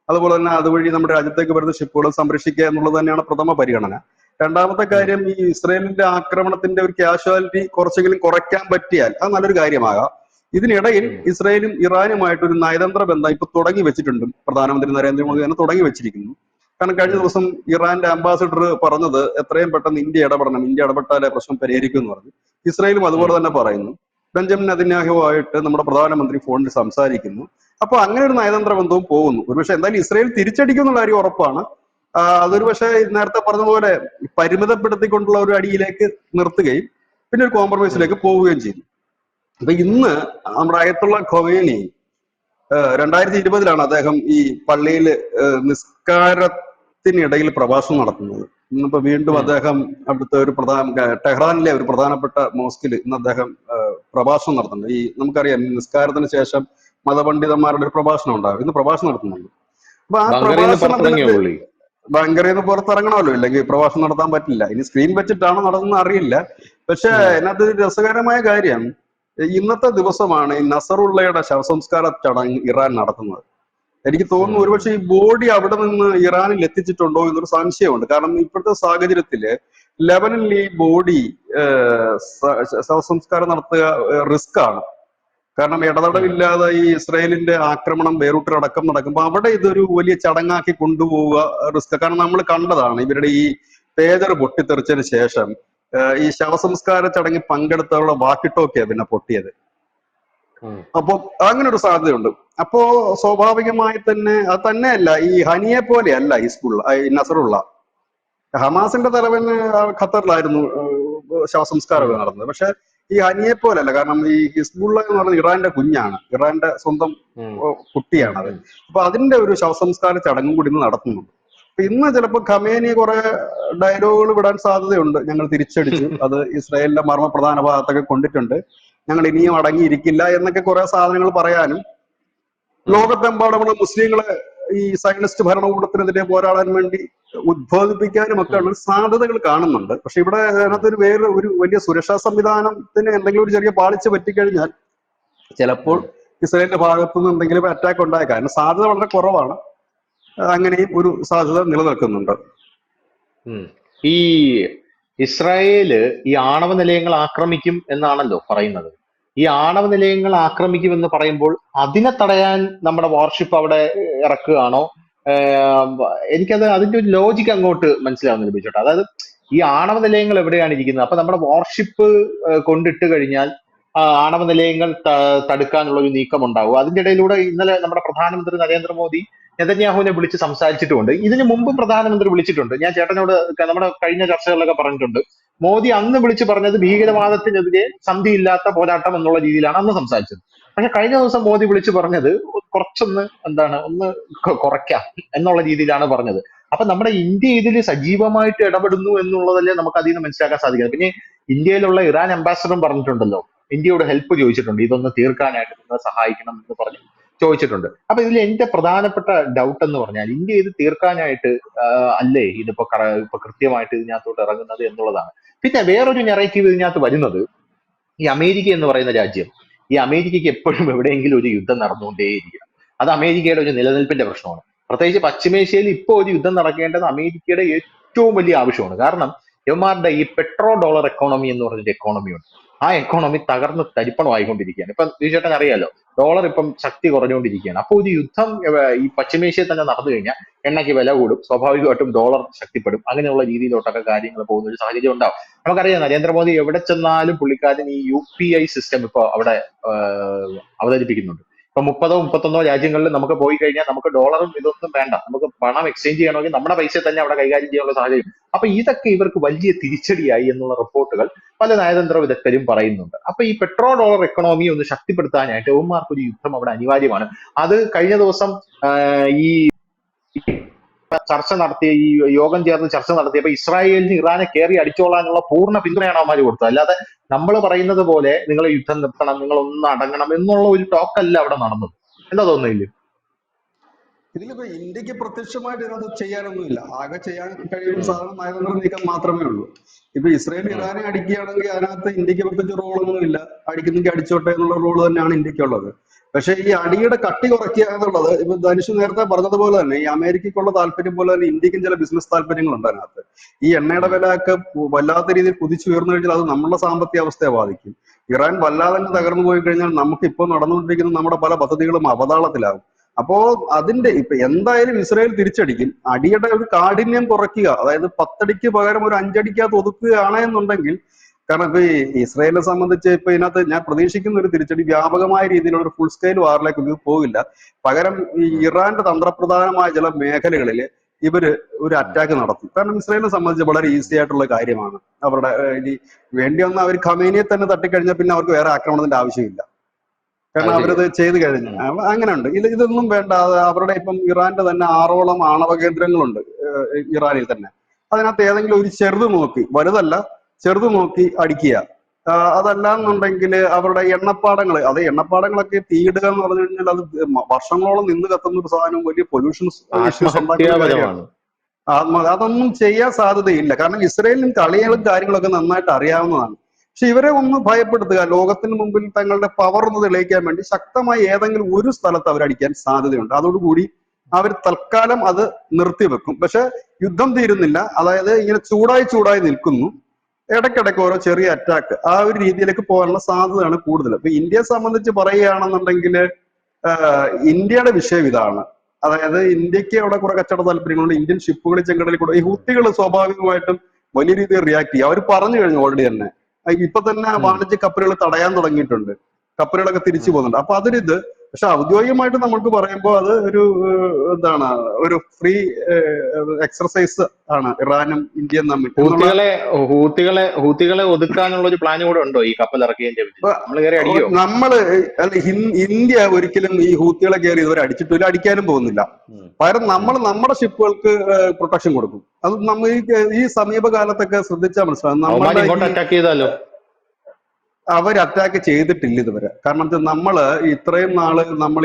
അതുപോലെ തന്നെ അതുവഴി നമ്മുടെ രാജ്യത്തേക്ക് വരുന്ന ഷിപ്പുകളും സംരക്ഷിക്കുക എന്നുള്ളത് തന്നെയാണ് പ്രഥമ പരിഗണന. രണ്ടാമത്തെ ഉം, കാര്യം, ഈ ഇസ്രയേലിന്റെ ആക്രമണത്തിന്റെ ഒരു കാഷ്വാലിറ്റി കുറച്ചെങ്കിലും കുറയ്ക്കാൻ പറ്റിയാൽ അത് നല്ലൊരു കാര്യമാകാം. ഇതിനിടയിൽ ഉം, ഇസ്രയേലും ഇറാനുമായിട്ട് ഒരു നയതന്ത്ര ബന്ധം ഇപ്പൊ തുടങ്ങി വെച്ചിട്ടുണ്ട്. പ്രധാനമന്ത്രി ഉം, നരേന്ദ്രമോദി തന്നെ തുടങ്ങി വെച്ചിരിക്കുന്നു. കാരണം കഴിഞ്ഞ ഉം, ദിവസം ഇറാന്റെ അംബാസിഡർ പറഞ്ഞത് എത്രയും പെട്ടെന്ന് ഇന്ത്യ ഇടപെടണം, ഇന്ത്യ ഇടപെട്ടാലേ പ്രശ്നം പരിഹരിക്കും എന്ന് പറഞ്ഞു. ഇസ്രയേലും അതുപോലെ ഉം, തന്നെ പറയുന്നു. ബെഞ്ചമിൻ നെതന്യാഹുവായിട്ട് നമ്മുടെ പ്രധാനമന്ത്രി ഫോണിൽ സംസാരിക്കുന്നു. അപ്പൊ അങ്ങനെ ഒരു നയതന്ത്ര ബന്ധവും പോകുന്നു. ഒരുപക്ഷെ എന്തായാലും ഇസ്രയേൽ തിരിച്ചടിക്കും എന്നുള്ള കാര്യം ഉറപ്പാണ്. അതൊരു ഉം, പക്ഷേ നേരത്തെ പറഞ്ഞ പോലെ പരിമിതപ്പെടുത്തിക്കൊണ്ടുള്ള ഒരു അടിയിലേക്ക് നിർത്തുകയും പിന്നെ ഒരു ഉം, കോംപ്രമൈസിലേക്ക് പോവുകയും ചെയ്തു. അപ്പൊ ഉം, ഇന്ന് നമ്മുടെ അയത്തുള്ള ഖൊമേനി 2020 അദ്ദേഹം ഈ പള്ളിയിൽ നിസ്കാരത്തിനിടയിൽ പ്രഭാഷണം നടത്തുന്നത്. ഇന്നിപ്പോ വീണ്ടും ഉം. അദ്ദേഹം അവിടുത്തെ ഒരു ടെഹ്റാനിലെ ഒരു പ്രധാനപ്പെട്ട മോസ്കിൽ ഇന്ന് അദ്ദേഹം പ്രഭാഷണം നടത്തുന്നുണ്ട്. ഈ നമുക്കറിയാം നിസ്കാരത്തിന് ശേഷം മതപണ്ഡിതന്മാരുടെ ഒരു പ്രഭാഷണം ഉണ്ടാകും. ഇന്ന് പ്രഭാഷണം നടത്തുന്നുണ്ട്. അപ്പൊ ആ ബങ്കറിന്ന് പുറത്തിറങ്ങിയോ പ്രഭാഷണത്തിനകത്ത് പുള്ളി? ഭയങ്കര പുറത്തിറങ്ങണമല്ലോ, ഇല്ലെങ്കിൽ പ്രഭാഷണം നടത്താൻ പറ്റില്ല. ഇനി സ്ക്രീൻ വെച്ചിട്ടാണോ നടത്തുന്നത് അറിയില്ല. പക്ഷെ ഉം, അതിനകത്ത് രസകരമായ കാര്യം, ഇന്നത്തെ ദിവസമാണ് ഈ നസറുള്ളയുടെ ശവസംസ്കാര ചടങ്ങ് ഇറാൻ നടത്തുന്നത്. എനിക്ക് തോന്നുന്നു ഉം, ഒരുപക്ഷെ ഈ ബോഡി അവിടെ നിന്ന് ഇറാനിൽ എത്തിച്ചിട്ടുണ്ടോ എന്നൊരു സംശയമുണ്ട്. കാരണം ഇപ്പോഴത്തെ സാഹചര്യത്തില് ലെബനനിൽ ഈ ബോഡി ശവസംസ്കാരം നടത്തുക റിസ്ക് ആണ്. കാരണം ഉം, ഇടതടവില്ലാതെ ഈ ഇസ്രായേലിന്റെ ആക്രമണം ബെയ്റൂട്ടിലടക്കം നടക്കുമ്പോൾ അവിടെ ഇതൊരു വലിയ ചടങ്ങാക്കി കൊണ്ടുപോവുക റിസ്ക്. കാരണം നമ്മൾ കണ്ടതാണ് ഇവരുടെ ഈ പേജർ പൊട്ടിത്തെറിച്ചതിന് ശേഷം ഈ ശവസംസ്കാര ചടങ്ങിൽ പങ്കെടുത്തവരുടെ വാക്കി ടോക്കിയാണ് പിന്നെ പൊട്ടിയത്. ഉം, അപ്പൊ അങ്ങനെ ഒരു സാധ്യതയുണ്ട്. അപ്പോ സ്വാഭാവികമായി തന്നെ അത് തന്നെയല്ല, ഈ ഹനിയെ പോലെയല്ല ഈ നസറുള്ള. ഹമാസിന്റെ തലവന് ഖത്തറിലായിരുന്നു ശവസംസ്കാരമൊക്കെ ഉം, നടന്നത്. പക്ഷെ ഈ ഹനിയെ പോലല്ല. കാരണം ഈ ഹിസ്ബുള്ള എന്ന് പറയുന്നത് ഇറാന്റെ കുഞ്ഞാണ്, ഇറാന്റെ സ്വന്തം ഉം, ഉം, കുട്ടിയാണത്. ഉം, അപ്പൊ അതിന്റെ ഒരു ശവസംസ്കാര ചടങ്ങും കൂടി ഇന്ന് നടത്തുന്നുണ്ട്. അപ്പൊ ഇന്ന് ചിലപ്പോൾ ഖമേനി കുറെ ഡയലോഗുകൾ വിടാൻ സാധ്യതയുണ്ട്. ഞങ്ങൾ തിരിച്ചടിച്ചു, അത് ഇസ്രായേലിന്റെ മർമ്മപ്രധാന ഭാഗത്തൊക്കെ കൊണ്ടിട്ടുണ്ട്, ഞങ്ങൾ ഉം, ഇനിയും അടങ്ങിയിരിക്കില്ല എന്നൊക്കെ കുറെ സാധനങ്ങൾ പറയാനും ഉം, ലോകത്തെമ്പാടുമുള്ള മുസ്ലിങ്ങളെ ഈ സയനിസ്റ്റ് ഭരണകൂടത്തിനെതിരെ പോരാടാൻ വേണ്ടി ഉദ്ബോധിപ്പിക്കാനും ഒക്കെ ഉം, ഉള്ള സാധ്യതകൾ കാണുന്നുണ്ട്. പക്ഷെ ഇവിടെ ഉം, അതിനകത്തൊരു വേറെ ഒരു വലിയ സുരക്ഷാ സംവിധാനത്തിന് എന്തെങ്കിലും ഒരു ചെറിയ പാളിച്ച പറ്റിക്കഴിഞ്ഞാൽ ചിലപ്പോൾ ഉം, ഇസ്രായേലിന്റെ ഭാഗത്തു നിന്ന് എന്തെങ്കിലും അറ്റാക്ക് ഉണ്ടായേക്കാം. കാരണം സാധ്യത വളരെ കുറവാണ്. അങ്ങനെയും ഒരു സാധ്യത നിലനിൽക്കുന്നുണ്ട്. ഉം. ഈ ഇസ്രായേല് ഈ ആണവ നിലയങ്ങൾ ആക്രമിക്കും എന്നാണല്ലോ പറയുന്നത്. ഈ ആണവ നിലയങ്ങൾ ആക്രമിക്കുമെന്ന് പറയുമ്പോൾ അതിനെ തടയാൻ നമ്മുടെ വാർഷിപ്പ് അവിടെ ഇറക്കുകയാണോ? ഏഹ് എനിക്കത് അതിന്റെ ഒരു ലോജിക്ക് അങ്ങോട്ട് മനസ്സിലാവുന്നില്ല ബിജോട്ട്. അതായത് ഈ ആണവ നിലയങ്ങൾ എവിടെയാണ് ഇരിക്കുന്നത്? അപ്പൊ നമ്മുടെ വാർഷിപ്പ് കൊണ്ടിട്ട് കഴിഞ്ഞാൽ ആണവ നിലയങ്ങൾ തടുക്കാനുള്ള ഒരു നീക്കം ഉണ്ടാവും. അതിന്റെ ഇടയിലൂടെ ഇന്നലെ നമ്മുടെ പ്രധാനമന്ത്രി നരേന്ദ്രമോദി നെതന്യാഹുവിനെ വിളിച്ച് സംസാരിച്ചിട്ടുമുണ്ട്. ഇതിനു മുമ്പും പ്രധാനമന്ത്രി വിളിച്ചിട്ടുണ്ട്. ഞാൻ ചേട്ടനോട് നമ്മുടെ കഴിഞ്ഞ ചർച്ചകളിലൊക്കെ പറഞ്ഞിട്ടുണ്ട്. മോദി അന്ന് വിളിച്ചു പറഞ്ഞത് ഭീകരവാദത്തിനെതിരെ സന്ധിയില്ലാത്ത പോരാട്ടം എന്നുള്ള രീതിയിലാണ് അന്ന് സംസാരിച്ചത്. പക്ഷെ കഴിഞ്ഞ ദിവസം മോദി വിളിച്ചു പറഞ്ഞത് കുറച്ചൊന്ന് ഒന്ന് കുറയ്ക്കാം എന്നുള്ള രീതിയിലാണ് പറഞ്ഞത്. അപ്പൊ നമ്മുടെ ഇന്ത്യ ഇതിൽ സജീവമായിട്ട് ഇടപെടുന്നു എന്നുള്ളതല്ലേ നമുക്ക് അതിൽ നിന്ന് മനസ്സിലാക്കാൻ സാധിക്കുന്നത്. പിന്നെ ഇന്ത്യയിലുള്ള ഇറാൻ അംബാസഡറും പറഞ്ഞിട്ടുണ്ടല്ലോ, ഇന്ത്യയോട് ഹെൽപ്പ് ചോദിച്ചിട്ടുണ്ട്, ഇതൊന്ന് തീർക്കാനായിട്ട് നിങ്ങൾ സഹായിക്കണം എന്ന് പറഞ്ഞ് ചോദിച്ചിട്ടുണ്ട്. അപ്പൊ ഇതിൽ എന്റെ പ്രധാനപ്പെട്ട ഡൗട്ട് എന്ന് പറഞ്ഞാൽ ഇന്ത്യ ഇത് തീർക്കാനായിട്ട് അല്ലേ ഇപ്പൊ കൃത്യമായിട്ട് ഇതിനകത്തോട്ട് ഇറങ്ങുന്നത് എന്നുള്ളതാണ്. പിന്നെ വേറൊരു നെറേറ്റീവ് ഇതിനകത്ത് വരുന്നത്, ഈ അമേരിക്ക എന്ന് പറയുന്ന രാജ്യം, ഈ അമേരിക്കയ്ക്ക് എപ്പോഴും എവിടെയെങ്കിലും ഒരു യുദ്ധം നടന്നുകൊണ്ടേയിരിക്കണം. അത് അമേരിക്കയുടെ ഒരു നിലനിൽപ്പിന്റെ പ്രശ്നമാണ്. പ്രത്യേകിച്ച് പശ്ചിമേഷ്യയിൽ ഇപ്പോൾ ഒരു യുദ്ധം നടക്കേണ്ടത് അമേരിക്കയുടെ ഏറ്റവും വലിയ ആവശ്യമാണ്. കാരണം ഇവന്മാരുടെ ഈ പെട്രോ ഡോളർ എക്കോണമി എന്ന് പറഞ്ഞൊരു എക്കോണമി ഉണ്ട്. ആ എക്കോണമി തകർന്ന് തരിപ്പണമായിക്കൊണ്ടിരിക്കുകയാണ്. ഇപ്പൊ തീർച്ചയായിട്ടും അറിയാലോ, ഡോളർ ഇപ്പം ശക്തി കുറഞ്ഞുകൊണ്ടിരിക്കുകയാണ്. അപ്പോൾ ഒരു യുദ്ധം ഈ പശ്ചിമേഷ്യയിൽ തന്നെ നടന്നു കഴിഞ്ഞാൽ എണ്ണയ്ക്ക് വില കൂടും, സ്വാഭാവികമായിട്ടും ഡോളർ ശക്തിപ്പെടും. അങ്ങനെയുള്ള രീതിയിലോട്ടൊക്കെ കാര്യങ്ങൾ പോകുന്ന ഒരു സാഹചര്യം ഉണ്ടാവും. നമുക്കറിയാം നരേന്ദ്രമോദി എവിടെ ചെന്നാലും പുള്ളിക്കാരൻ ഈ UPI സിസ്റ്റം ഇപ്പൊ അവിടെ അവതരിപ്പിക്കുന്നുണ്ട്. ഇപ്പൊ 30-31 രാജ്യങ്ങളിൽ നമുക്ക് പോയി കഴിഞ്ഞാൽ നമുക്ക് ഡോളറും ഇതൊന്നും വേണ്ട, നമുക്ക് പണം എക്സ്ചേഞ്ച് ചെയ്യണമെങ്കിൽ നമ്മുടെ പൈസ തന്നെ അവിടെ കൈകാര്യം ചെയ്യാനുള്ള സാഹചര്യം. അപ്പൊ ഇതൊക്കെ ഇവർക്ക് വലിയ തിരിച്ചടിയായി എന്നുള്ള റിപ്പോർട്ടുകൾ പല നയതന്ത്ര വിദഗ്ധരും പറയുന്നുണ്ട്. അപ്പൊ ഈ പെട്രോ ഡോളർ എക്കണോമി ഒന്ന് ശക്തിപ്പെടുത്താനായിട്ട് യവന്മാർക്ക് ഒരു യുദ്ധം അവിടെ അനിവാര്യമാണ്. അത് കഴിഞ്ഞ ദിവസം ഈ ചർച്ച നടത്തിയ ഈ യോഗം ചേർന്ന് ചർച്ച നടത്തിയപ്പോൾ ഇസ്രായേലിന് ഇറാനെ കയറി അടിച്ചോളാനുള്ള പൂർണ്ണ പിന്തുണയാണ് അവന്മാർ കൊടുത്തത്. അല്ലാതെ നമ്മൾ പറയുന്നത് പോലെ നിങ്ങൾ യുദ്ധം നിർത്തണം, നിങ്ങൾ ഒന്ന് അടങ്ങണം എന്നുള്ള ഒരു ടോക്കല്ല അവിടെ നടന്നത്. എന്താ തോന്നുന്നില്ല? ഇതിലിപ്പോ ഇന്ത്യക്ക് പ്രത്യക്ഷമായിട്ട് ഇതിനകത്ത് ചെയ്യാനൊന്നുമില്ല. ആകെ ചെയ്യാൻ കഴിയുന്ന സാധനം നയതന്ത്ര നീക്കം മാത്രമേ ഉള്ളൂ. ഇപ്പൊ ഇസ്രായേൽ ഇറാനെ അടിക്കുകയാണെങ്കിൽ അതിനകത്ത് ഇന്ത്യക്ക് പ്രത്യേകിച്ച് റോളൊന്നും ഇല്ല. അടിക്കുന്നെങ്കിൽ അടിച്ചോട്ടെ എന്നുള്ള റോള് തന്നെയാണ് ഇന്ത്യക്കുള്ളത്. പക്ഷെ ഈ അടിയുടെ കട്ടി കുറയ്ക്കുക എന്നുള്ളത് ഇപ്പൊ ധനുഷ് നേരത്തെ പറഞ്ഞതുപോലെ തന്നെ ഈ അമേരിക്കയ്ക്കുള്ള താല്പര്യം പോലെ തന്നെ ഇന്ത്യക്കും ചില ബിസിനസ് താല്പര്യങ്ങളുണ്ട് അതിനകത്ത്. ഈ എണ്ണയുടെ വില ഒക്കെ വല്ലാത്ത രീതിയിൽ കുതിച്ചുയർന്നു കഴിഞ്ഞാൽ അത് നമ്മുടെ സാമ്പത്തിക അവസ്ഥയെ ബാധിക്കും. ഇറാൻ വല്ലാതെ തന്നെ തകർന്നു പോയി കഴിഞ്ഞാൽ നമുക്ക് ഇപ്പോൾ നടന്നുകൊണ്ടിരിക്കുന്ന നമ്മുടെ പല പദ്ധതികളും അവതാളത്തിലാകും. അപ്പോ അതിന്റെ ഇപ്പൊ എന്തായാലും ഇസ്രായേൽ തിരിച്ചടിക്കും. അടിയുടെ ഒരു കാഠിന്യം കുറയ്ക്കുക, അതായത് 10 അടിക്ക് പകരം ഒരു 5 അടിക്കകത്ത് ഒതുക്കുകയാണ് എന്നുണ്ടെങ്കിൽ, കാരണം ഇപ്പൊ ഈ ഇസ്രായേലിനെ സംബന്ധിച്ച് ഇപ്പൊ ഇതിനകത്ത് ഞാൻ പ്രതീക്ഷിക്കുന്ന ഒരു തിരിച്ചടി വ്യാപകമായ രീതിയിലുള്ള ഒരു ഫുൾ സ്കെയിൽ വാറിലേക്ക് ഇത് പോകില്ല. പകരം ഈ ഇറാന്റെ തന്ത്രപ്രധാനമായ ചില മേഖലകളിൽ ഇവര് ഒരു അറ്റാക്ക് നടത്തും. കാരണം ഇസ്രായേലിനെ സംബന്ധിച്ച് വളരെ ഈസി ആയിട്ടുള്ള കാര്യമാണ്. അവരുടെ ഇനി വേണ്ടി വന്ന അവർ ഖമേനിയെ തന്നെ തട്ടിക്കഴിഞ്ഞാൽ പിന്നെ അവർക്ക് വേറെ ആക്രമണത്തിന്റെ ആവശ്യമില്ല. കാരണം അത് അവരത് ശരിയാ. ചെയ്തു കഴിഞ്ഞു. അങ്ങനെ ഉണ്ട്. ഇതൊന്നും വേണ്ട. അവരുടെ ഇപ്പം ഇറാന്റെ തന്നെ 6ഓളം ആണവ കേന്ദ്രങ്ങളുണ്ട് ഇറാനിൽ തന്നെ. അതിനകത്ത് ഏതെങ്കിലും ഒരു ചെറുത് നോക്കി, വലുതല്ല ചെറുത് നോക്കി അടിക്കുക. അതല്ല എന്നുണ്ടെങ്കിൽ അവരുടെ എണ്ണപ്പാടങ്ങൾ, അത് എണ്ണപ്പാടങ്ങളൊക്കെ തീയിടുക എന്ന് പറഞ്ഞു കഴിഞ്ഞാൽ അത് വർഷങ്ങളോളം നിന്ന് കത്തുന്ന ഒരു സാധനം, വലിയ പൊല്യൂഷൻ ഇഷ്യൂസ് ഉണ്ടാക്കുന്ന ഒരു കാര്യമാണ്. ആത്മഹത്യാപരമാണ്. അതൊന്നും ചെയ്യാൻ സാധ്യതയില്ല. കാരണം ഇസ്രായേലിനും കളികളും കാര്യങ്ങളൊക്കെ നന്നായിട്ട് അറിയാവുന്നതാണ്. പക്ഷെ ഇവരെ ഒന്ന് ഭയപ്പെടുത്തുക, ലോകത്തിന് മുമ്പിൽ തങ്ങളുടെ പവർ ഒന്ന് തെളിയിക്കാൻ വേണ്ടി ശക്തമായി ഏതെങ്കിലും ഒരു സ്ഥലത്ത് അവരടിക്കാൻ സാധ്യതയുണ്ട്. അതോടുകൂടി അവർ തൽക്കാലം അത് നിർത്തിവെക്കും. പക്ഷെ യുദ്ധം തീരുന്നില്ല. അതായത് ഇങ്ങനെ ചൂടായി നിൽക്കുന്നു. ഇടയ്ക്കിടയ്ക്ക് ഓരോ ചെറിയ അറ്റാക്ക്, ആ ഒരു രീതിയിലേക്ക് പോകാനുള്ള സാധ്യതയാണ് കൂടുതൽ. ഇപ്പൊ ഇന്ത്യയെ സംബന്ധിച്ച് പറയുകയാണെന്നുണ്ടെങ്കിൽ ഇന്ത്യയുടെ വിഷയം ഇതാണ്. അതായത് ഇന്ത്യക്ക് അവിടെ കുറെ കച്ചവട താല്പര്യങ്ങളുണ്ട്. ഇന്ത്യൻ ഷിപ്പുകളിൽ ചെങ്കടലിൽ കൂടെ ഈ ഹൂത്തികൾ സ്വാഭാവികമായിട്ടും വലിയ രീതിയിൽ റിയാക്ട് ചെയ്യും. അവർ പറഞ്ഞു കഴിഞ്ഞു ഓൾറെഡി തന്നെ. ഇപ്പൊ തന്നെ വാണിജ്യ കപ്പലുകൾ തടയാൻ തുടങ്ങിയിട്ടുണ്ട്. കപ്പലുകളൊക്കെ തിരിച്ചു പോകുന്നുണ്ട്. അപ്പൊ അതൊരിത്. പക്ഷെ ഔദ്യോഗികമായിട്ട് നമ്മൾക്ക് പറയുമ്പോൾ അത് ഒരു എന്താണ്, ഒരു ഫ്രീ എക്സർസൈസ് ആണ് ഇറാനും ഇന്ത്യയും തമ്മിൽ എന്നുള്ള. ഹൂത്തികളെ ഒതുക്കാനുള്ള ഒരു പ്ലാൻ കൂടെ ഉണ്ടോ ഈ കപ്പൽ ഇറക്കിയതിന്റെ പേരിൽ? നമ്മൾ കയറി അടിയോ? നമ്മള് അല്ല, ഇന്ത്യ ഒരിക്കലും ഈ ഹൂത്തികളെ കയറി ഇതുവരെ അടിച്ചിട്ടില്ല, അടിക്കാനും പോകുന്നില്ല. പകരം നമ്മൾ നമ്മുടെ ഷിപ്പുകൾക്ക് പ്രൊട്ടക്ഷൻ കൊടുക്കും. അത് നമ്മൾ ഈ സമീപകാലത്തൊക്കെ ശ്രദ്ധിച്ചാൽ മനസ്സിലാവും. അവന്മാർ നമ്മളുടെ ഇങ്ങോട്ട് ഈ അറ്റാക്ക് ചെയ്താലോ? അവർ അറ്റാക്ക് ചെയ്തിട്ടില്ല ഇതുവരെ. കാരണം നമ്മള് ഇത്രയും നാള് നമ്മൾ